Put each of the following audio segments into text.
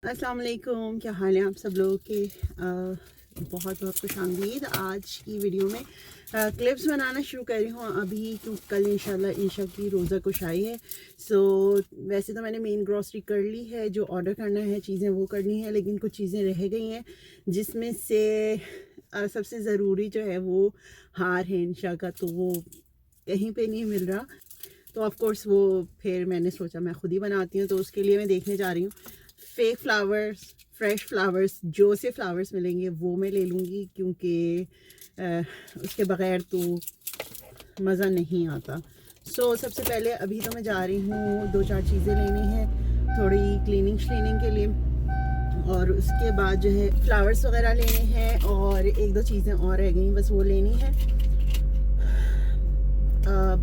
अस्सलाम वालेकुम, क्या हाल है आप सब लोगों के। बहुत बहुत खुश आमदीद। आज की वीडियो में क्लिप्स बनाना शुरू कर रही हूँ अभी, क्योंकि कल इंशाल्लाह ईशा की रोज़ा कुशाई है। सो वैसे तो मैंने मेन ग्रॉसरी कर ली है, जो ऑर्डर करना है चीज़ें वो करनी है, लेकिन कुछ चीज़ें रह गई हैं जिसमें से सबसे ज़रूरी जो है वो हार है ईशा का, तो वो कहीं पे नहीं मिल रहा। तो ऑफ कोर्स वो फिर मैंने सोचा मैं खुद ही बनाती हूँ, तो उसके लिए मैं देखने जा रही हूँ फेक फ्लावर्स, फ्रेश फ्लावर्स, जो से फ्लावर्स मिलेंगे वो मैं ले लूँगी, क्योंकि उसके बग़ैर तो मज़ा नहीं आता। सबसे पहले अभी तो मैं जा रही हूँ, दो चार चीज़ें लेनी है थोड़ी क्लीनिंग श्लीनिंग के लिए, और उसके बाद जो है फ्लावर्स वगैरह लेने हैं, और एक दो चीज़ें और रह गई बस वो लेनी है।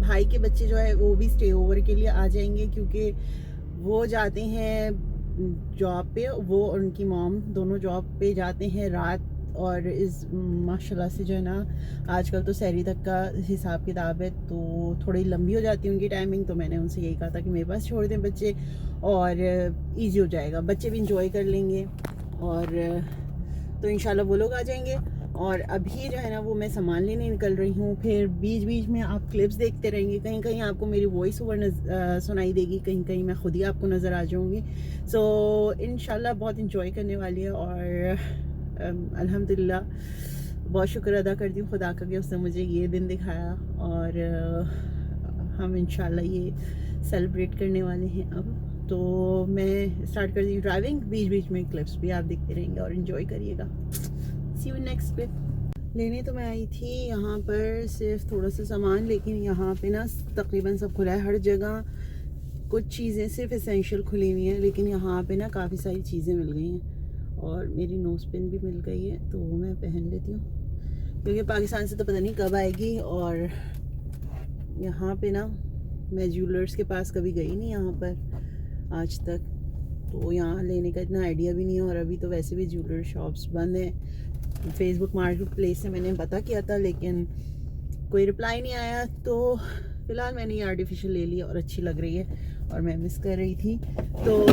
भाई के बच्चे जो है वो भी स्टे ओवर के लिए आ जाएंगे, क्योंकि वो जाते हैं जॉब पे, वो और उनकी मॉम दोनों जॉब पे जाते हैं रात। और इस माशाल्लाह से जो है ना, आजकल तो सहरी तक का हिसाब किताब है, तो थोड़ी लंबी हो जाती है उनकी टाइमिंग। तो मैंने उनसे यही कहा था कि मेरे पास छोड़ दें बच्चे, और इजी हो जाएगा, बच्चे भी इंजॉय कर लेंगे, और तो इंशाल्लाह वो लोग आ जाएंगे। और अभी जो है ना वो मैं सामान लेने निकल रही हूँ, फिर बीच बीच में आप क्लिप्स देखते रहेंगे, कहीं कहीं आपको मेरी वॉइस ओवर सुनाई देगी, कहीं कहीं मैं खुद ही आपको नज़र आ जाऊँगी। इंशाल्लाह बहुत इंजॉय करने वाली है, और अल्हम्दुलिल्लाह बहुत शुक्र अदा करती हूँ खुदा का कि उसने मुझे ये दिन दिखाया, और हम इंशाल्लाह ये सेलिब्रेट करने वाले हैं अब। तो मैं स्टार्ट कर दी ड्राइविंग, बीच बीच में क्लिप्स भी आप देखते रहेंगे और इन्जॉय करिएगा। सी यू नेक्स्ट क्लिप। लेने तो मैं आई थी यहाँ पर सिर्फ थोड़ा सा सामान, लेकिन यहाँ पे ना तकरीबन सब खुला है हर जगह। कुछ चीज़ें सिर्फ एसेंशियल खुली हुई हैं, लेकिन यहाँ पे ना काफ़ी सारी चीज़ें मिल गई हैं, और मेरी नोज़ पिन भी मिल गई है, तो वो मैं पहन लेती हूँ, क्योंकि पाकिस्तान से तो पता नहीं कब आएगी। और यहाँ पे ना मैं ज्वेलर्स के पास कभी गई नहीं यहाँ पर आज तक, तो यहाँ लेने का इतना आइडिया भी नहीं है। और अभी तो वैसे भी ज्वेलर शॉप्स बंद हैं। फेसबुक मार्केट प्लेस से मैंने पता किया था, लेकिन कोई रिप्लाई नहीं आया, तो फ़िलहाल मैंने ये आर्टिफिशियल ले लिया और अच्छी लग रही है, और मैं मिस कर रही थी। तो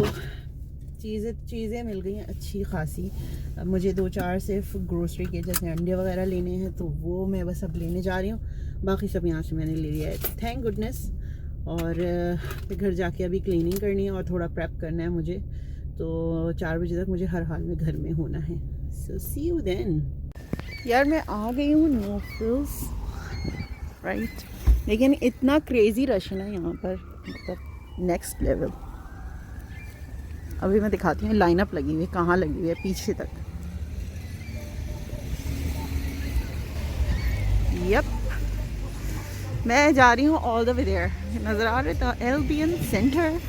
चीज़ें मिल गई हैं अच्छी खासी। अब मुझे दो चार सिर्फ ग्रोसरी के जैसे अंडे वगैरह लेने हैं, तो वो मैं बस अब लेने जा रही हूँ। बाकी सब यहाँ से मैंने ले लिया है, थैंक गुडनेस। और फिर घर जाके अभी क्लीनिंग करनी है और थोड़ा प्रेप करना है मुझे, तो 4 बजे तक मुझे हर हाल में घर में होना है। सो सी यू देन। यार मैं आ गई हूँ नो फ्रिल्स, राइट, लेकिन इतना क्रेज़ी रश है ना यहाँ पर, मतलब नेक्स्ट लेवल। अभी मैं दिखाती हूँ लाइनअप लगी हुई है, कहाँ लगी हुई है, पीछे तक। यप, मैं जा रही हूँ ऑल द वे देयर। नज़र आ रहा था एलबीएन सेंटर,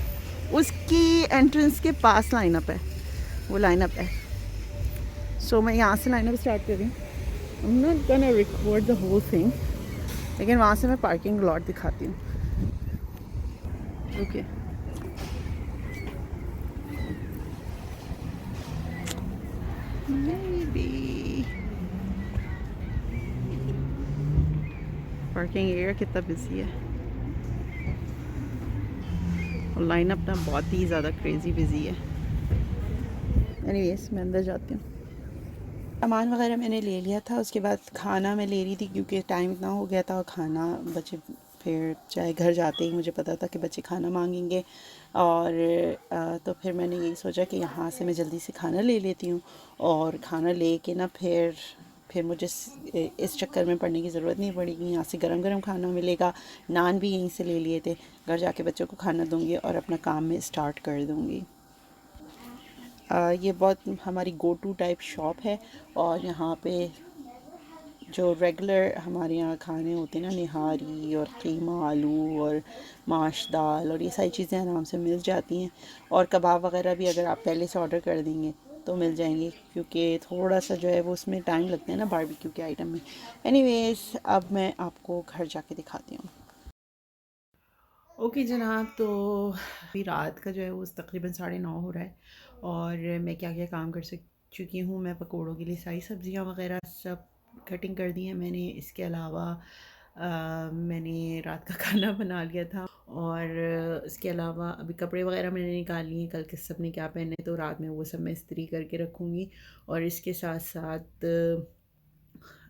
उसकी एंट्रेंस के पास लाइनअप है, वो लाइनअप है। मैं यहाँ से लाइनअप स्टार्ट कर रही हूँ। I am not gonna record the whole thing, लेकिन वहाँ से मैं पार्किंग लॉट दिखाती हूँ। ओके, मेबी पार्किंग एरिया कितना बिजी है, और लाइनअप ना बहुत ही ज़्यादा क्रेज़ी बिजी है। एनीवेज मैं अंदर जाती हूँ। सामान वगैरह मैंने ले लिया था, उसके बाद खाना मैं ले रही थी, क्योंकि टाइम इतना हो गया था, और खाना बच्चे फिर चाहे घर जाते ही मुझे पता था कि बच्चे खाना मांगेंगे, और तो फिर मैंने यही सोचा कि यहाँ से मैं जल्दी से खाना ले लेती हूँ, और खाना ले के ना फिर मुझे इस चक्कर में पड़ने की ज़रूरत नहीं पड़ेगी। यहाँ से गरम गरम खाना मिलेगा, नान भी यहीं से ले लिए थे, घर जाके बच्चों को खाना दूँगी और अपना काम में स्टार्ट कर दूँगी। ये बहुत हमारी गो टू टाइप शॉप है, और यहाँ पे जो रेगुलर हमारे यहाँ खाने होते हैं ना, निहारी और कीमा आलू और माश दाल और ये सारी चीज़ें आराम से मिल जाती हैं, और कबाब वगैरह भी अगर आप पहले से ऑर्डर कर देंगे तो मिल जाएंगे, क्योंकि थोड़ा सा जो है वो उसमें टाइम लगता है ना बारबेक्यू के आइटम में। एनीवेज अब मैं आपको घर जाके दिखाती हूँ। ओके जनाब, तो अभी रात का जो है वो तकरीबन 9:30 हो रहा है, और मैं क्या क्या काम कर चुकी हूँ। मैं पकोड़ों के लिए सारी सब्जियाँ वगैरह सब कटिंग कर दी हैं मैंने। इसके अलावा मैंने रात का खाना बना लिया था, और इसके अलावा अभी कपड़े वगैरह मैंने निकाल लिए, कल के सब ने क्या पहने तो रात में वो सब मैं इस्त्री करके रखूँगी। और इसके साथ साथ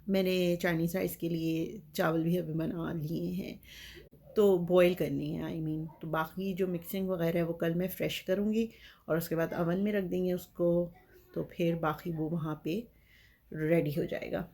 मैंने चाइनीज़ राइस के लिए चावल भी अभी बना लिए हैं, तो बॉईल करनी है तो बाकी जो मिक्सिंग वगैरह है वो कल मैं फ़्रेश करूँगी और उसके बाद अवन में रख देंगे उसको, तो फिर बाकी वो वहाँ पे रेडी हो जाएगा।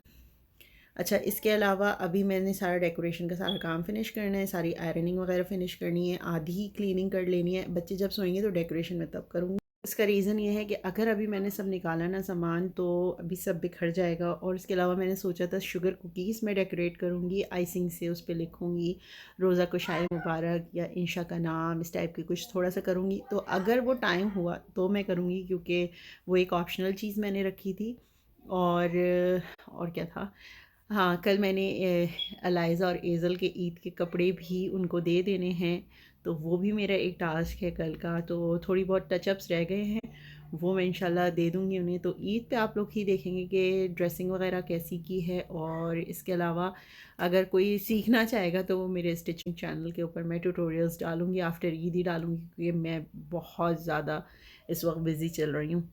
अच्छा, इसके अलावा अभी मैंने सारा डेकोरेशन का सारा काम फ़िनिश करना है, सारी आयरनिंग वगैरह फ़िनिश करनी है, आधी क्लीनिंग कर लेनी है। बच्चे जब सोएंगे तो डेकोरेशन मैं तब करूँगी। इसका रीज़न ये है कि अगर अभी मैंने सब निकाला ना सामान तो अभी सब बिखर जाएगा। और इसके अलावा मैंने सोचा था शुगर कुकीज़ मैं डेकोरेट करूँगी, आइसिंग से उस पे लिखूँगी रोज़ा कुशाई मुबारक या इंशा का नाम, इस टाइप की कुछ थोड़ा सा करूँगी। तो अगर वो टाइम हुआ तो मैं करूँगी, क्योंकि वो एक ऑप्शनल चीज़ मैंने रखी थी। और क्या था, हाँ, कल मैंने अलाइज़ा और एज़ल के ईद के कपड़े भी उनको दे देने हैं, तो वो भी मेरा एक टास्क है कल का। तो थोड़ी बहुत टचअप्स रह गए हैं, वो मैं इंशाल्लाह दे दूँगी उन्हें। तो ईद पे आप लोग ही देखेंगे कि ड्रेसिंग वगैरह कैसी की है। और इसके अलावा अगर कोई सीखना चाहेगा तो वो मेरे स्टिचिंग चैनल के ऊपर मैं ट्यूटोरियल्स डालूँगी, आफ्टर ईद ही डालूँगी, क्योंकि मैं बहुत ज़्यादा इस वक्त बिज़ी चल रही हूँ।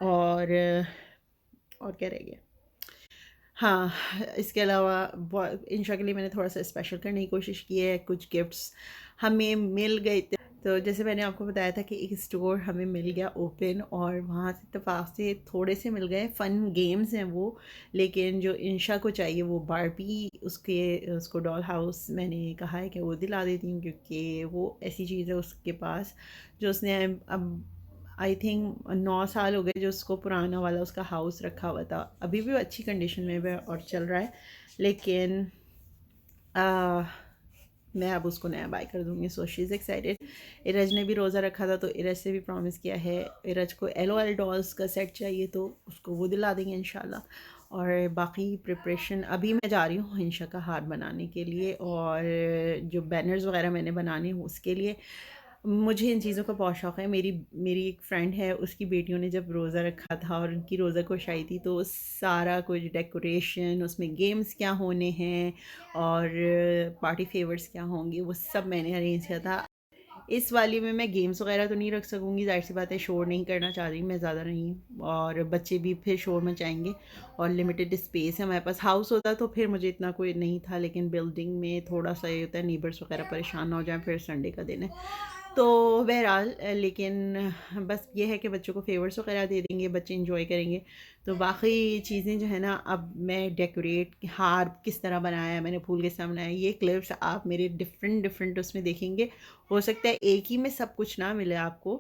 और क्या रह गया, हाँ, इसके अलावा इंशा के लिए मैंने थोड़ा सा स्पेशल करने की कोशिश की है। कुछ गिफ्ट्स हमें मिल गए थे, तो जैसे मैंने आपको बताया था कि एक स्टोर हमें मिल गया ओपन, और वहाँ से इत्तेफाक से थोड़े से मिल गए फ़न गेम्स हैं वो। लेकिन जो इंशा को चाहिए वो बारबी, उसको डॉल हाउस मैंने कहा है कि वो दिला देती हूँ, क्योंकि वो ऐसी चीज़ है उसके पास जो उसने अब आई थिंक 9 साल हो गए जो उसको पुराना वाला उसका हाउस रखा हुआ था। अभी भी वो अच्छी कंडीशन में है और चल रहा है, लेकिन आ, मैं अब उसको नया बाय कर दूँगी। So she is excited. Iraj ने भी रोज़ा रखा था, तो इरज से भी प्रॉमिस किया है, इरज को LOL डॉल्स का सेट चाहिए तो उसको वो दिला देंगे इंशाल्लाह। और बाकी प्रिपरेशन अभी मैं जा रही हूँ इंशा का हार बनाने के लिए, और जो बैनर्स वगैरह मैंने बनाने हैं उसके लिए। मुझे इन चीज़ों का बहुत शौक़ है। मेरी मेरी एक फ्रेंड है, उसकी बेटियों ने जब रोज़ा रखा था और उनकी रोज़ा कुशाई थी, तो सारा कुछ डेकोरेशन, उसमें गेम्स क्या होने हैं और पार्टी फेवर्स क्या होंगे, वो सब मैंने अरेंज किया था। इस वाली में मैं गेम्स वगैरह तो नहीं रख सकूँगी, ज़ाहिर सी बात है, शोर नहीं करना चाह रही मैं ज़्यादा नहीं, और बच्चे भी फिर शोर मचाएंगे, और लिमिटेड स्पेस है हमारे पास। हाउस होता तो फिर मुझे इतना कोई नहीं था, लेकिन बिल्डिंग में थोड़ा सा ये होता है नीबर्स वगैरह परेशान ना हो जाए, फिर संडे का दिन है। तो बहरहाल लेकिन बस ये है कि बच्चों को फेवर्स वगैरह दे देंगे, बच्चे इंजॉय करेंगे। तो बाकी चीज़ें जो है ना, अब मैं डेकोरेट हार किस तरह बनाया, मैंने फूल किस तरह बनाया, ये क्लिप्स आप मेरे डिफरेंट डिफरेंट उसमें देखेंगे। हो सकता है एक ही में सब कुछ ना मिले आपको,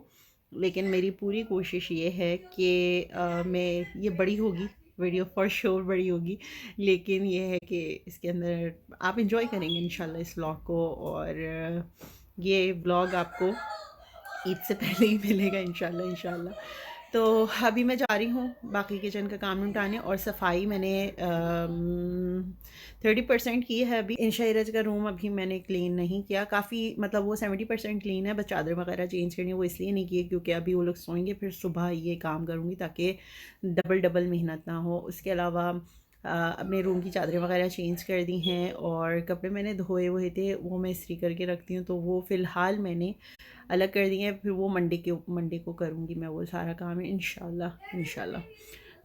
लेकिन मेरी पूरी कोशिश ये है कि मैं ये बड़ी होगी वीडियो, फॉर श्योर बड़ी होगी, लेकिन ये है कि इसके अंदर आप इंजॉय करेंगे इंशाल्लाह इस व्लॉग को। और ये व्लॉग आपको ईद से पहले ही मिलेगा इंशाल्लाह इंशाल्लाह। तो अभी मैं जा रही हूँ बाकी किचन का काम निपटाने, और सफाई मैंने 30% की है। अभी इंशाइरज का रूम अभी मैंने क्लीन नहीं किया, काफ़ी मतलब वो 70% क्लीन है, बस चादर वगैरह चेंज करनी है, वो इसलिए नहीं किए क्योंकि अभी वो लोग सोएंगे, फिर सुबह ये काम करूँगी ताकि डबल डबल मेहनत ना हो। उसके अलावा अपने रूम की चादरें वगैरह चेंज कर दी हैं, और कपड़े मैंने धोए हुए थे वो मैं इस्त्री करके रखती हूँ, तो वो फ़िलहाल मैंने अलग कर दिए हैं। फिर वो मंडे को करूँगी मैं वो सारा काम है इंशाल्लाह इंशाल्लाह।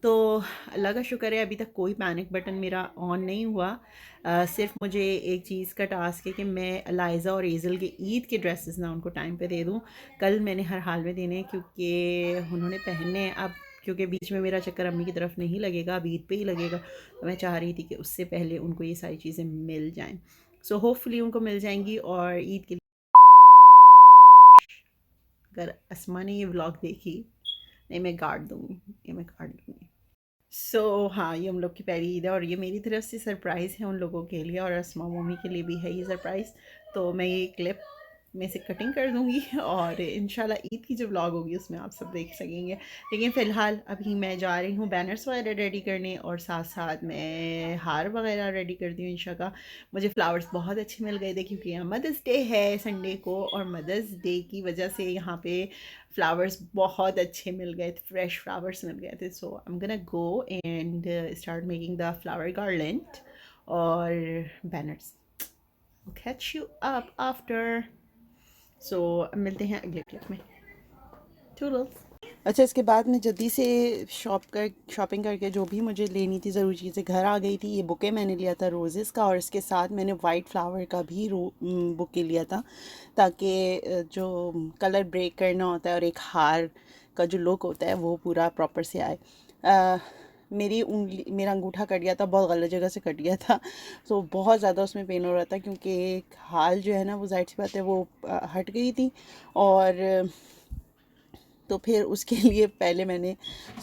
तो अल्लाह का शुक्र है अभी तक कोई पैनिक बटन मेरा ऑन नहीं हुआ। सिर्फ मुझे एक चीज़ का टास्क है कि मैं अलाइज़ा और एज़ल के ईद के ड्रेसेस ना उनको टाइम पे दे दूँ। कल मैंने हर हाल में देने हैं, क्योंकि उन्होंने पहनने हैं अब, क्योंकि बीच में मेरा चक्कर अम्मी की तरफ नहीं लगेगा, अब ईद पे ही लगेगा। तो मैं चाह रही थी कि उससे पहले उनको ये सारी चीज़ें मिल जाएँ। सो होपफुली उनको मिल जाएंगी। और ईद के, अगर अस्मा ने ये व्लॉग देखी, नहीं मैं गाड़ दूँगी, ये मैं गाड़ दूँगी। हाँ, ये हम लोग की पहली ईद है, और ये मेरी तरफ से सरप्राइज़ है उन लोगों के लिए, और अस्मा मम्मी के लिए भी है ये सरप्राइज़। तो मैं ये क्लिप में से कटिंग कर दूँगी, और इंशाल्लाह ईद की जो व्लॉग होगी उसमें आप सब देख सकेंगे। लेकिन फ़िलहाल अभी मैं जा रही हूँ बैनर्स वगैरह रेडी करने, और साथ साथ मैं हार वगैरह रेडी करती हूँ इंशा का। मुझे फ्लावर्स बहुत अच्छे मिल गए थे, क्योंकि यहाँ मदर्स डे है संडे को, और मदर्स डे की वजह से यहाँ पे फ्लावर्स बहुत अच्छे मिल गए थे, फ्रेश फ्लावर्स मिल गए थे। So I am gonna go and start making the flower garland और banners. I'll catch you up after. So मिलते हैं अगले क्लिप में। टूडल्स। अच्छा, इसके बाद मैं जल्दी से शॉपिंग करके जो भी मुझे लेनी थी ज़रूरी चीज़ें घर आ गई थी। ये बुके मैंने लिया था रोज़ेज़ का, और इसके साथ मैंने वाइट फ्लावर का भी बुके लिया था, ताकि जो कलर ब्रेक करना होता है और एक हार का जो लुक होता है वो पूरा प्रॉपर से आए। मेरा अंगूठा कट गया था, बहुत गलत जगह से कट गया था, तो बहुत ज़्यादा उसमें पेन हो रहा था, क्योंकि एक हाल जो है ना वो ज़ाहिर सी बात है वो हट गई थी। और तो फिर उसके लिए पहले मैंने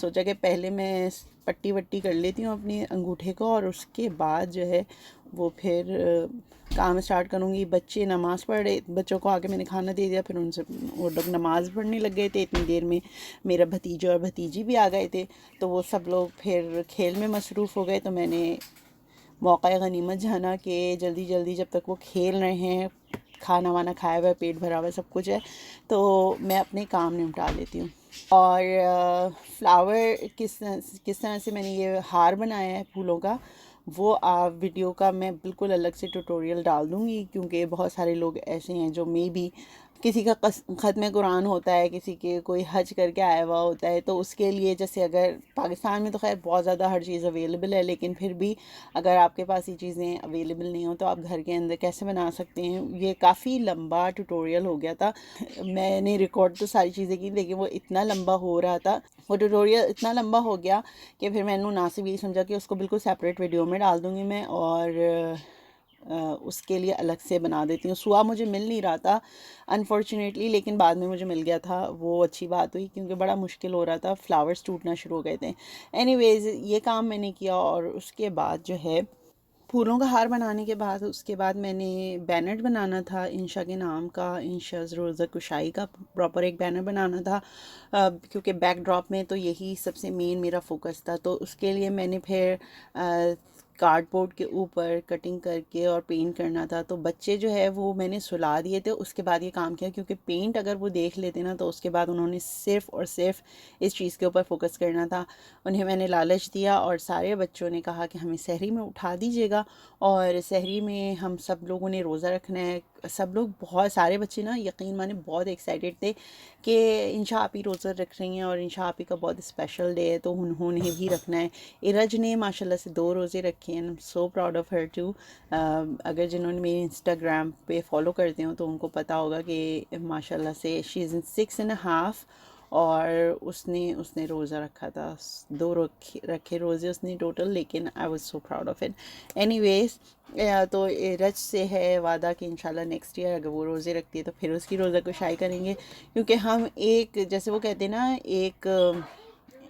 सोचा कि पहले मैं पट्टी वट्टी कर लेती हूँ अपने अंगूठे को, और उसके बाद जो है वो फिर काम स्टार्ट करूँगी। बच्चे नमाज़ पढ़ रहे, बच्चों को आके मैंने खाना दे दिया, फिर उनसे वो लोग नमाज़ पढ़ने लग गए थे। इतनी देर में मेरा भतीजा और भतीजी भी आ गए थे, तो वो सब लोग फिर खेल में मसरूफ़ हो गए। तो मैंने मौका गनीमत जाना कि जल्दी जल्दी जब तक वो खेल रहे हैं, खाना वाना खाया हुआ है, पेट भरा हुआ है, सब कुछ है, तो मैं अपने काम निपटा लेती हूँ। और फ्लावर किस तरह से मैंने ये हार बनाया है फूलों का, वो वीडियो का मैं बिल्कुल अलग से ट्यूटोरियल डाल दूँगी, क्योंकि बहुत सारे लोग ऐसे हैं जो मे बी किसी का ख़त्म कुरान होता है, किसी के कोई हज करके आया हुआ होता है, तो उसके लिए जैसे अगर पाकिस्तान में तो खैर बहुत ज़्यादा हर चीज़ अवेलेबल है, लेकिन फिर भी अगर आपके पास ये चीज़ें अवेलेबल नहीं हो तो आप घर के अंदर कैसे बना सकते हैं। ये काफ़ी लंबा ट्यूटोरियल हो गया था, मैंने रिकॉर्ड तो सारी चीज़ें की, लेकिन वो इतना लंबा हो रहा था, वो ट्यूटोरियल इतना लंबा हो गया कि फिर मैंने मुनासिब यही समझा कि उसको बिल्कुल सेपरेट वीडियो में डाल दूँगी मैं, और उसके लिए अलग से बना देती हूँ। सुआ मुझे मिल नहीं रहा था अनफॉर्चुनेटली, लेकिन बाद में मुझे मिल गया था, वो अच्छी बात हुई, क्योंकि बड़ा मुश्किल हो रहा था, फ्लावर्स टूटना शुरू हो गए थे। एनीवेज़ ये काम मैंने किया, और उसके बाद जो है फूलों का हार बनाने के बाद उसके बाद मैंने बैनर बनाना था इंशा के नाम का, इंशाज़ रोज़ा कुशाई का प्रॉपर एक बैनर बनाना था, क्योंकि बैकड्रॉप में तो यही सबसे मेन मेरा फोकस था। तो उसके लिए मैंने फिर कार्डबोर्ड के ऊपर कटिंग करके और पेंट करना था। तो बच्चे जो है वो मैंने सुला दिए थे, उसके बाद ये काम किया, क्योंकि पेंट अगर वो देख लेते ना तो उसके बाद उन्होंने सिर्फ़ और सिर्फ इस चीज़ के ऊपर फोकस करना था। उन्हें मैंने लालच दिया, और सारे बच्चों ने कहा कि हमें सहरी में उठा दीजिएगा, और सहरी में हम सब लोगों ने रोज़ा रखना है। सब लोग, बहुत सारे बच्चे ना यकीन माने बहुत एक्साइटेड थे कि इंशा आप ही रोज़ा रख रही हैं, और इंशा आप ही का बहुत स्पेशल डे है, तो उन्होंने भी रखना है। इरज ने माशाल्लाह से 2 रोज़े रखे हैं, I am so proud of her too. अगर जिन्होंने मेरे इंस्टाग्राम पे फॉलो करते हो तो उनको पता होगा कि माशाल्लाह से शी इज़ इन 6.5, और उसने रोज़ा रखा था, 2 रखे रोज़े उसने टोटल, लेकिन I was so proud of it. Anyways, तो रज से है वादा कि इंशाल्लाह नेक्स्ट ईयर अगर वो रोज़े रखती है तो फिर उसकी रोज़ा कुशाई करेंगे, क्योंकि हम एक, जैसे वो कहते हैं ना,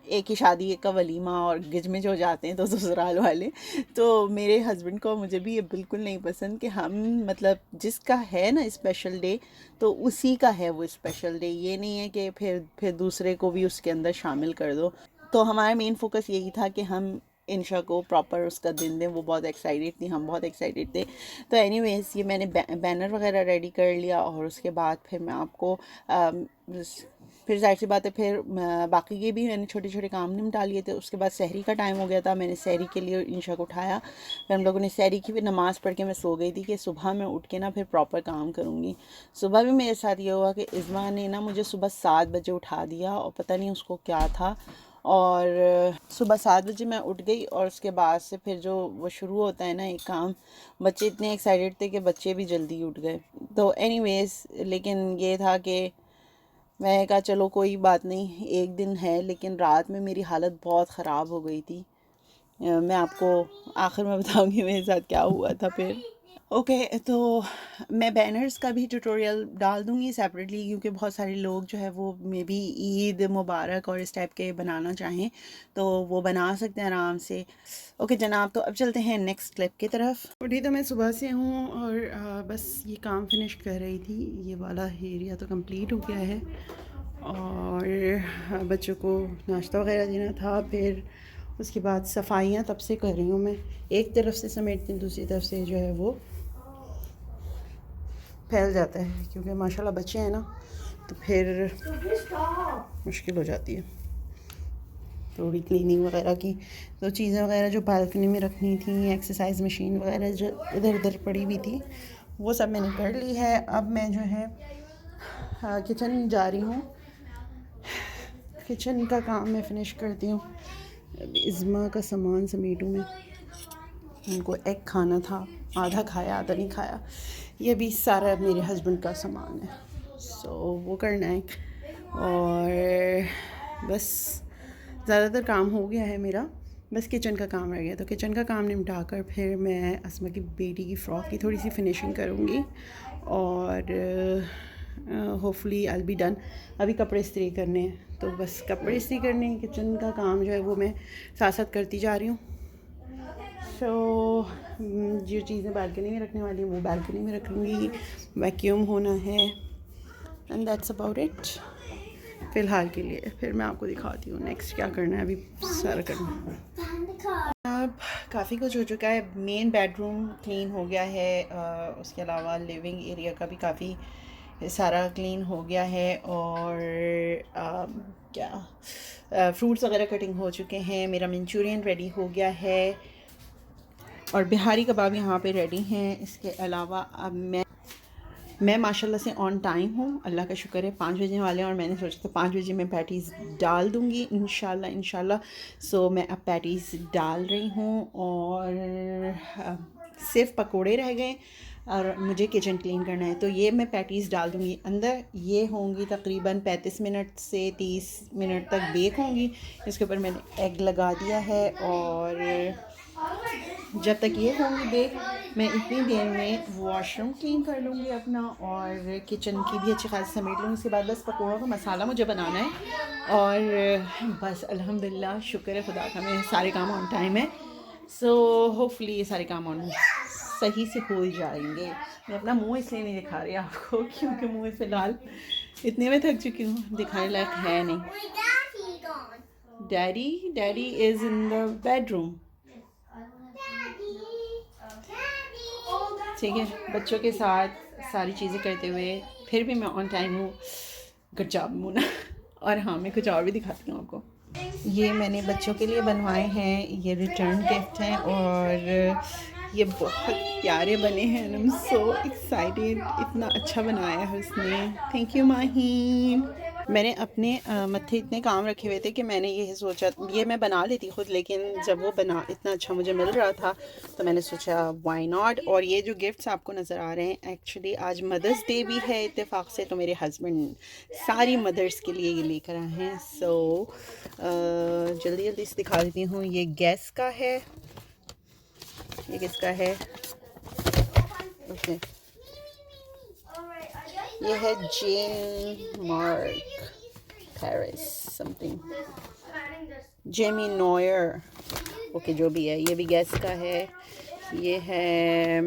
एक ही शादी एक का वलीमा और गिजमिज हो जाते हैं तो ससुराल वाले। तो मेरे हस्बैंड को, मुझे भी ये बिल्कुल नहीं पसंद कि हम, मतलब जिसका है ना स्पेशल डे तो उसी का है वो स्पेशल डे, ये नहीं है कि फिर दूसरे को भी उसके अंदर शामिल कर दो। तो हमारा मेन फोकस यही था कि हम इंशा को प्रॉपर उसका दिन दें। वो बहुत एक्साइटेड थी, हम बहुत एक्साइटेड थे। तो एनीवेज ये मैंने बैनर वगैरह रेडी कर लिया, और उसके बाद फिर मैं आपको फिर जाहिर सी बात है फिर बाकी के भी मैंने छोटे छोटे काम निपटा लिए थे। उसके बाद सहरी का टाइम हो गया था, मैंने सहरी के लिए इंशा को उठाया, फिर हम लोगों ने सहरी की, फिर नमाज़ पढ़ के मैं सो गई थी कि सुबह मैं उठ के ना फिर प्रॉपर काम करूँगी। सुबह भी मेरे साथ ये हुआ कि इज़्मा ने ना मुझे सुबह 7 बजे उठा दिया, और पता नहीं उसको क्या था, और सुबह 7 बजे मैं उठ गई, और उसके बाद से फिर जो वो शुरू होता है ना एक काम, बच्चे इतने एक्साइटेड थे कि बच्चे भी जल्दी उठ गए। तो एनीवेज, लेकिन ये था कि मैं कहा चलो कोई बात नहीं, एक दिन है, लेकिन रात में मेरी हालत बहुत ख़राब हो गई थी। मैं आपको आखिर में बताऊंगी मेरे साथ क्या हुआ था फिर। ओके, तो मैं बैनर्स का भी ट्यूटोरियल डाल दूँगी सेपरेटली, क्योंकि बहुत सारे लोग जो है वो मे बी ईद मुबारक और इस टाइप के बनाना चाहें तो वो बना सकते हैं आराम से। ओके जनाब, तो अब चलते हैं नेक्स्ट क्लिप की तरफ। उठी तो मैं सुबह से हूँ, और बस ये काम फिनिश कर रही थी। ये वाला एरिया तो कंप्लीट हो गया है, और बच्चों को नाश्ता वगैरह देना था। फिर उसके बाद सफाइयाँ तब से कर रही हूँ मैं, एक तरफ से समेटती हूँ, दूसरी तरफ से जो है वो फैल जाता है, क्योंकि माशाल्लाह बच्चे हैं ना, तो फिर मुश्किल हो जाती है थोड़ी क्लीनिंग वगैरह की। तो चीज़ें वगैरह जो बालकनी में रखनी थी, एक्सरसाइज मशीन वगैरह जो इधर उधर पड़ी हुई थी, वो सब मैंने कर ली है। अब मैं जो है किचन जा रही हूँ, किचन का काम मैं फ़िनिश करती हूँ। इज़्मा का सामान समेटूँ मैं, उनको एग खाना था, आधा खाया आधा नहीं खाया। ये भी सारा मेरे हस्बैंड का सामान है, सो वो करना है। और बस ज़्यादातर काम हो गया है मेरा, बस किचन का काम रह गया। तो किचन का काम निपटा कर फिर मैं अस्मा की बेटी की फ़्रॉक की थोड़ी सी फिनिशिंग करूँगी और होपफुली आई बी डन। अभी कपड़े इस्त्री करने हैं, तो बस कपड़े इस्त्री करने, किचन का काम जो है वो मैं साथ साथ करती जा रही हूँ। सो जो चीज़ें बालकनी में रखने वाली हैं वो बालकनी में रखूँगी, वैक्यूम होना है, एंड दैट्स अबाउट इट फ़िलहाल के लिए। फिर मैं आपको दिखाती हूँ नेक्स्ट क्या करना है। अभी सारा करना अब काफ़ी कुछ हो चुका है। मेन बेडरूम क्लीन हो गया है, उसके अलावा लिविंग एरिया का भी काफ़ी सारा क्लीन हो गया है। और क्या फ्रूट्स वगैरह कटिंग हो चुके हैं। मेरा मंचूरियन रेडी हो गया है और बिहारी कबाब यहाँ पे रेडी हैं। इसके अलावा अब मैं माशाल्लाह से ऑन टाइम हूँ, अल्लाह का शुक्र है। 5 बजने वाले हैं और मैंने सोचा था 5 बजे मैं पैटीज़ डाल दूँगी इंशाल्लाह। सो मैं अब पैटीज़ डाल रही हूँ और सिर्फ पकोड़े रह गए और मुझे किचन क्लीन करना है। तो ये मैं पैटीज़ डाल दूँगी अंदर। ये होंगी तकरीबन 35 मिनट से 30 मिनट तक बेक होंगी। इसके ऊपर मैंने एग लगा दिया है और जब तक ये होंगी बेक, मैं इतनी देर में वॉशरूम क्लीन कर लूँगी अपना और किचन की भी अच्छी खासी समेट लूँगी। उसके बाद बस पकौड़ों का मसाला मुझे बनाना है और बस अल्हम्दुलिल्लाह शुक्र है खुदा का, मेरे सारे काम ऑन टाइम है। सो होपफुली ये सारे काम ऑन सही से हो ही जाएंगे। मैं अपना मुंह इसलिए नहीं दिखा रही आपको क्योंकि मुंह फ़िलहाल इतने में थक चुकी हूँ, दिखाने लायक है नहीं। Daddy is in the bedroom. ठीक है, बच्चों के साथ सारी चीज़ें करते हुए फिर भी मैं ऑन टाइम हूँ। Good job Munna. और हाँ, मैं कुछ और भी दिखाती हूँ आपको। ये मैंने बच्चों के लिए बनवाए हैं, ये रिटर्न गिफ्ट हैं और ये बहुत प्यारे बने हैं। आई एम सो एक्साइटेड, इतना अच्छा बनाया है उसने। Thank you Maheen. मैंने अपने मत्थे इतने काम रखे हुए थे कि मैंने ये सोचा, ये मैं बना लेती खुद, लेकिन जब वो बना इतना अच्छा मुझे मिल रहा था तो मैंने सोचा व्हाई नॉट। और ये जो गिफ्ट्स आपको नज़र आ रहे हैं, एक्चुअली आज मदर्स डे भी है इत्तेफाक से, तो मेरे हस्बैंड सारी मदर्स के लिए ये लेकर आए हैं। सो जल्दी जल्दी से दिखा देती हूँ। ये गैस का है, ये किसका है, ओके ये है Jean Marc Paris something, Jamie Noir, okay जो भी है। ये भी गैस का है। ये है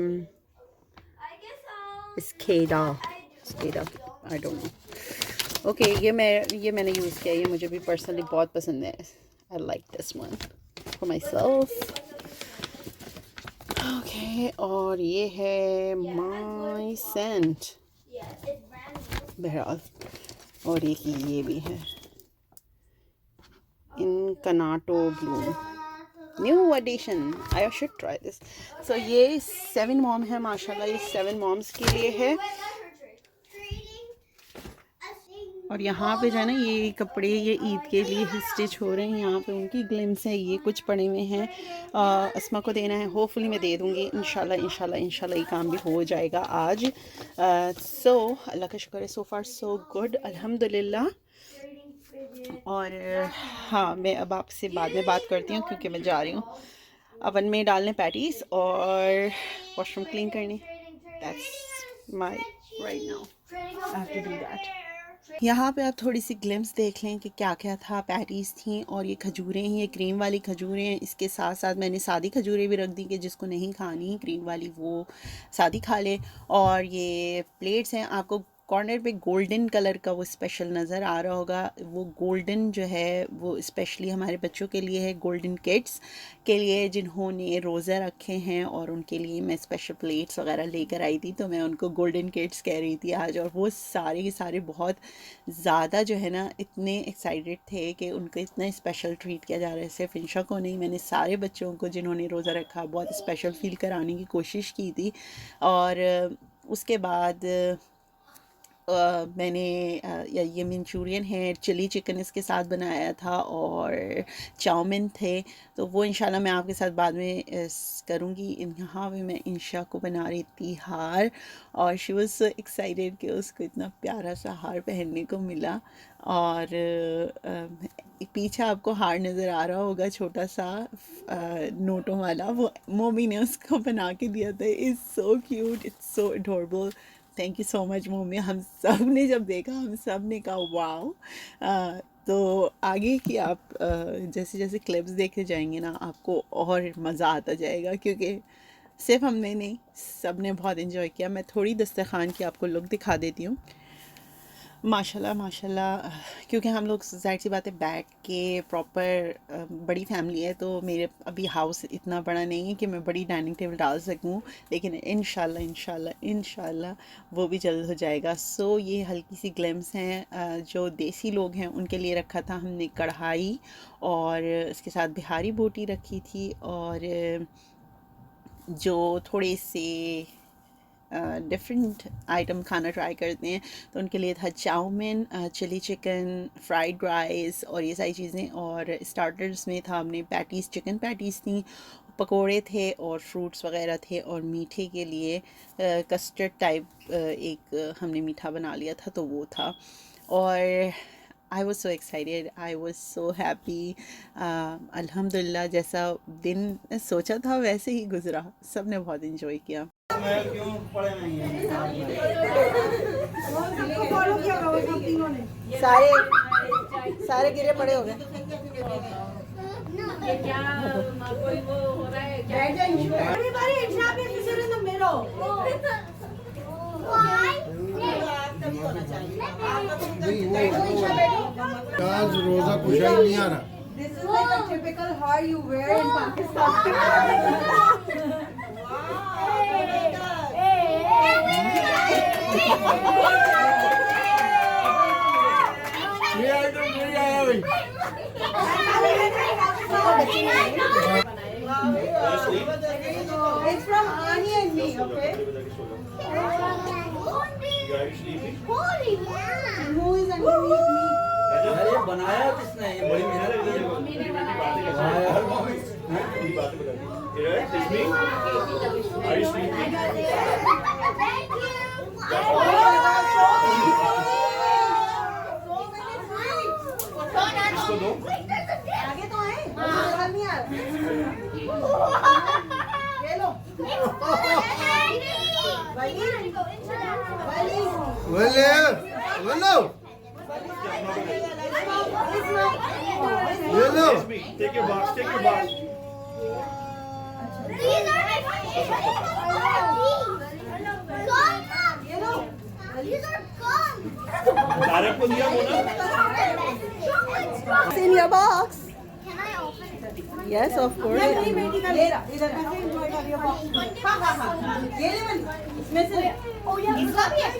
स्केडा आई डोंट नो। ओके ये मैंने यूज़ किया, ये मुझे भी पर्सनली बहुत पसंद है। I like this one for my self. Okay और ये है माई सेंट बहरहाल। और ये भी है इन कनाटो bloom, new edition, I should try this. So ये 7 मॉम है माशाल्लाह, ये 7 मॉम्स के लिए है। और यहाँ पे जो है ना ये कपड़े ये ईद के लिए ही स्टिच हो रहे हैं। यहाँ पे उनकी ग्लिम्स है, ये कुछ पड़े हुए हैं, अस्मा को देना है। होपफुली मैं दे दूँगी इंशाल्लाह ये काम भी हो जाएगा आज। सो अल्लाह का शुक्र है, सो फार सो गुड अल्हम्दुलिल्लाह। और हाँ, मैं अब आपसे बाद में बात करती हूँ क्योंकि मैं जा रही हूँ अवन में डालने पैटीज़ और वॉशरूम क्लीन करने। That's my right now, I have to do that. यहाँ पे आप थोड़ी सी ग्लिम्स देख लें कि क्या क्या था। पैटीज़ थी और ये खजूरें हैं, ये क्रीम वाली खजूरें हैं। इसके साथ साथ मैंने सादी खजूरें भी रख दी कि जिसको नहीं खानी क्रीम वाली वो सादी खा ले। और ये प्लेट्स हैं, आपको कॉर्नर पे गोल्डन कलर का वो स्पेशल नज़र आ रहा होगा। वो गोल्डन जो है वो स्पेशली हमारे बच्चों के लिए है, गोल्डन किड्स के लिए जिन्होंने रोज़ा रखे हैं, और उनके लिए मैं स्पेशल प्लेट्स वगैरह लेकर आई थी। तो मैं उनको गोल्डन किड्स कह रही थी आज, और वो सारे के सारे बहुत ज़्यादा जो है ना इतने एक्साइटेड थे कि उनको इतना स्पेशल ट्रीट किया जा रहा है। सिर्फ इंशा को नहीं, मैंने सारे बच्चों को जिन्होंने रोज़ा रखा बहुत स्पेशल फील कराने की कोशिश की थी। और उसके बाद मैंने ये मंचूरियन है, चिली चिकन इसके साथ बनाया था और चाउमीन थे। तो वो इंशाल्लाह मैं आपके साथ बाद में करूँगी। यहाँ पे मैं इंशा को बना रही थी हार, और शी वाज सो एक्साइटेड कि उसको इतना प्यारा सा हार पहनने को मिला। और पीछे आपको हार नज़र आ रहा होगा छोटा सा नोटों वाला, वो मम्मी ने उसको बना के दिया था। It's so cute, it's so adorable. Thank you so much mummy. हम सब ने जब देखा हम सब ने कहा वाओ। तो आगे की आप जैसे जैसे क्लिप्स देखते जाएंगे ना, आपको और मज़ा आता जाएगा, क्योंकि सिर्फ हमने नहीं, सब ने बहुत इन्जॉय किया। मैं थोड़ी दस्तरखान की आपको लुक दिखा देती हूँ। माशाल्लाह माशाल्लाह, क्योंकि हम लोग ज़ाहिर सी बात है बैठ के प्रॉपर बड़ी फैमिली है, तो मेरे अभी हाउस इतना बड़ा नहीं है कि मैं बड़ी डाइनिंग टेबल डाल सकूं, लेकिन इंशाल्लाह इंशाल्लाह इंशाल्लाह वो भी जल्द हो जाएगा। सो ये हल्की सी ग्लिम्स हैं, जो देसी लोग हैं उनके लिए रखा था हमने कढ़ाई, और इसके साथ बिहारी बोटी रखी थी, और जो थोड़े से डिफरेंट आइटम खाना ट्राई करते हैं तो उनके लिए था chowmein, chilli chicken, fried rice और ये सारी चीज़ें। और स्टार्टर्स में था हमने पैटीज़, चिकन पैटीज़ थी, पकोड़े थे और फ्रूट्स वगैरह थे, और मीठे के लिए कस्टर्ड टाइप एक हमने मीठा बना लिया था, तो वो था। और I was so excited, I was so happy. अल्हम्दुलिल्लाह जैसा दिन सोचा था वैसे ही गुजरा, सब ने बहुत इन्जॉय किया। सारे गिरे पड़े हो गए। आज रोजा कुछ नहीं आ रहा। This is like a typical hair you wear in Pakistan. ये आइटम नहीं आया भाई। It's from Ani and me, okay? And who is underneath me? अरे बनाया किसने? ये बड़ी मेहनत की है। आगे तो आए, बाहर नहीं आ रहा। ये लो। Take your box, take your box. ये लो। तारक को दिया वो ना? It's in your box. Can I open it? Yes, of course. नहीं बेटी का ले रहा, इधर का enjoy कर लियो box। हाँ, ये ले वाली, इसमें से ले। Oh yeah, इसका भी है।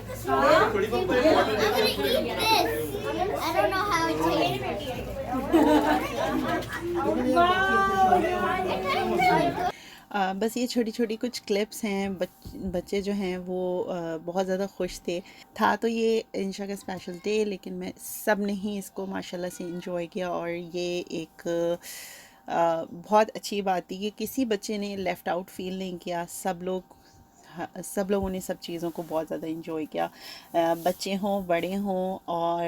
थोड़ी बहुत I'm gonna eat this. I don't know how it tastes. बस ये छोटी छोटी कुछ क्लिप्स हैं। बच्चे जो हैं वो बहुत ज़्यादा खुश थे। था तो ये इंशा का स्पेशल डे, लेकिन मैं सब ने ही इसको माशाल्लाह से इंजॉय किया, और ये एक बहुत अच्छी बात थी कि किसी बच्चे ने लेफ़्ट आउट फील नहीं किया। सब लोगों ने सब चीज़ों को बहुत ज़्यादा इंजॉय किया, बच्चे हों बड़े हों। और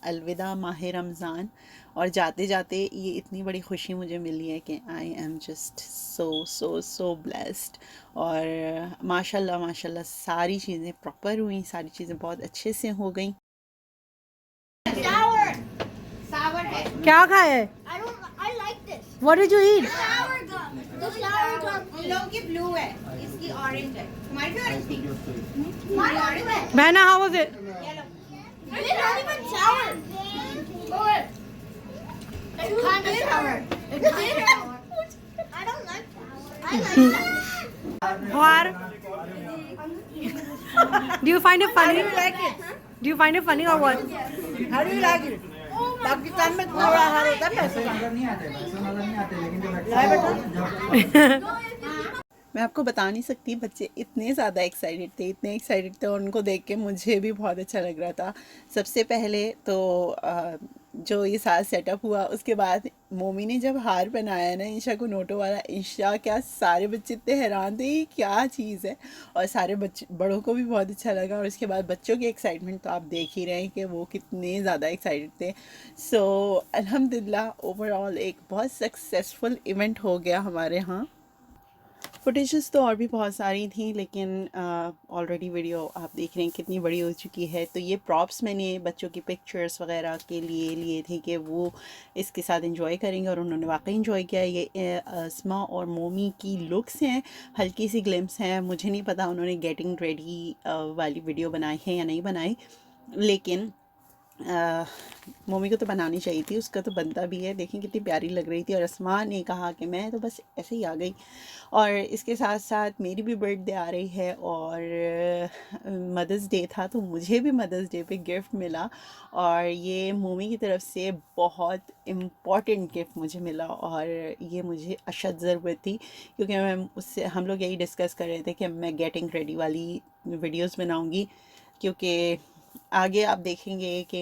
अलविदा माह रमज़ान। और जाते जाते ये इतनी बड़ी खुशी मुझे मिली है कि I am just so so so blessed. और माशाल्लाह माशाल्लाह सारी चीज़ें प्रॉपर हुई, सारी चीज़ें बहुत अच्छे से हो गई। Sour है। क्या खाए? I like this. What did you eat? Sour gum. The sour gum. उन लोगों की ब्लू है, इसकी ऑरेंज है। तुम्हारी भी ऑरेंज थी? My orange है। Bana, how was it? It's not even sour. It's kind of sour. It's kind of sour. I don't like sour. I like sour. Or do you find it funny? like it? Do you find it funny or what? How do you like it? Pakistan में थोड़ा हार होता है ऐसे नजर नहीं आते, लेकिन जो लगता है मैं आपको बता नहीं सकती, बच्चे इतने ज़्यादा एक्साइटेड थे, उनको देख के मुझे भी बहुत अच्छा लग रहा था। सबसे पहले तो जो ये सारा सेटअप हुआ, उसके बाद मोमी ने जब हार पहनाया ना ईशा को, नोटो वाला, ईशा क्या सारे बच्चे इतने हैरान थे ये क्या चीज़ है, और सारे बच्चे बड़ों को भी बहुत अच्छा लगा। और उसके बाद बच्चों की एक्साइटमेंट तो आप देख ही रहे हैं कि वो कितने ज़्यादा एक्साइटेड थे। सो अल्हम्दुलिल्लाह ओवरऑल एक बहुत सक्सेसफुल इवेंट हो गया हमारे यहाँ। फुटेजेस तो और भी बहुत सारी थी, लेकिन ऑलरेडी वीडियो आप देख रहे हैं कितनी बड़ी हो चुकी है। तो ये प्रॉप्स मैंने बच्चों की पिक्चर्स वगैरह के लिए लिए थे कि वो इसके साथ एंजॉय करेंगे, और उन्होंने वाकई एंजॉय किया। ये अस्मा और मोमी की लुक्स हैं, हल्की सी ग्लिम्स हैं। मुझे नहीं पता उन्होंने गेटिंग रेडी वाली वीडियो बनाई है या नहीं बनाई, लेकिन मम्मी को तो बनानी चाहिए थी, उसका तो बनता भी है। देखें कितनी प्यारी लग रही थी। और अस्मा ने कहा कि मैं तो बस ऐसे ही आ गई। और इसके साथ साथ मेरी भी बर्थडे आ रही है, और मदर्स डे था, तो मुझे भी मदर्स डे पे गिफ्ट मिला, और ये मम्मी की तरफ से बहुत इम्पॉर्टेंट गिफ्ट मुझे मिला, और ये मुझे अशद ज़रूरत थी, क्योंकि मैं उससे हम लोग यही डिस्कस कर रहे थे कि मैं गेटिंग रेडी वाली वीडियोस बनाऊंगी, क्योंकि आगे आप देखेंगे कि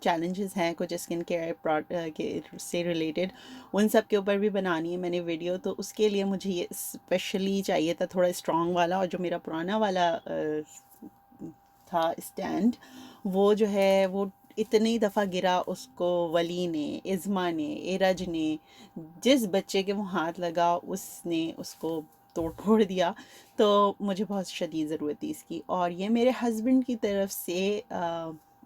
चैलेंजेस हैं कुछ स्किन केयर के से रिलेटेड, उन सब के ऊपर भी बनानी है मैंने वीडियो। तो उसके लिए मुझे ये स्पेशली चाहिए था थोड़ा स्ट्रॉन्ग वाला, और जो मेरा पुराना वाला था स्टैंड, वो जो है वो इतनी दफ़ा गिरा, उसको वली ने, इज़्मा ने, एरज ने, जिस बच्चे के वो हाथ लगा उसने उसको तोड़ फोड़ दिया। तो मुझे बहुत शदीद ज़रूरत थी इसकी। और ये मेरे हस्बैंड की तरफ से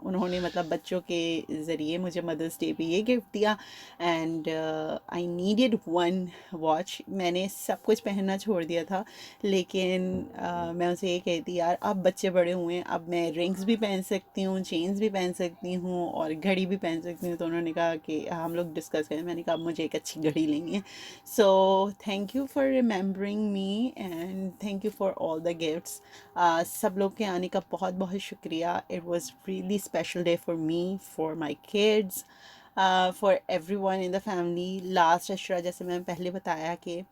उन्होंने मतलब बच्चों के ज़रिए मुझे मदर्स डे पे ये गिफ्ट दिया, and I needed one watch. मैंने सब कुछ पहनना छोड़ दिया था, लेकिन मैं उसे ये कहती, यार अब बच्चे बड़े हुए हैं, अब मैं रिंग्स भी पहन सकती हूँ, चेन्स भी पहन सकती हूँ, और घड़ी भी पहन सकती हूँ। तो उन्होंने कहा कि हम लोग डिस्कस करें। मैंने कहा मुझे एक अच्छी घड़ी लेंगे। So thank you for remembering me, and thank you for all the gifts. सब लोग के आने का बहुत बहुत शुक्रिया। It was really special day for me, for my kids, for every one in the family. Last अशरा, जैसे मैंने पहले बताया कि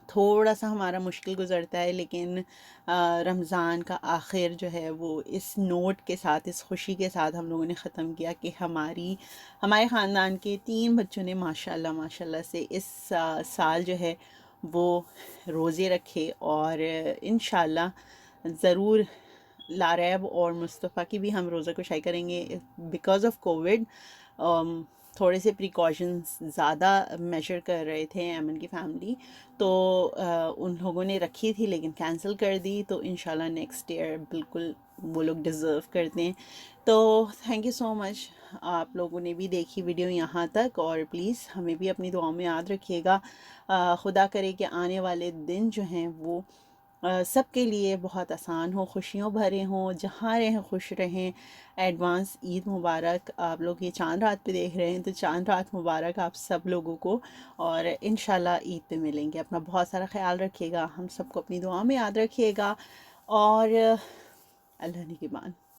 थोड़ा सा हमारा मुश्किल गुज़रता है, लेकिन रमज़ान का आखिर जो है वो इस नोट के साथ, इस खुशी के साथ हम लोगों ने ख़त्म किया कि हमारे ख़ानदान के 3 बच्चों ने माशाल्लाह माशाल्लाह से इस साल जो है वो रोज़े रखे, और इंशाल्लाह ज़रूर लारैब और मुस्तफ़ा की भी हम रोज़ा कुशाई करेंगे। बिकॉज़ ऑफ कोविड थोड़े से प्रिकॉशंस ज़्यादा मेजर कर रहे थे एमन की फैमिली, तो उन लोगों ने रखी थी लेकिन कैंसिल कर दी। तो इंशाल्लाह नेक्स्ट ईयर बिल्कुल वो लोग डिज़र्व करते हैं। तो थैंक यू सो मच, आप लोगों ने भी देखी वीडियो यहाँ तक, और प्लीज़ हमें भी अपनी दुआओं में याद रखिएगा। खुदा करे कि आने वाले दिन जो हैं वो सबके लिए बहुत आसान हो, खुशियों भरे हों, जहाँ रहें खुश रहें। एडवांस ईद मुबारक। आप लोग ये चांद रात पे देख रहे हैं, तो चांद रात मुबारक आप सब लोगों को, और इंशाल्लाह ईद पे मिलेंगे। अपना बहुत सारा ख्याल रखिएगा, हम सबको अपनी दुआ में याद रखिएगा, और अल्लाह निगहबान।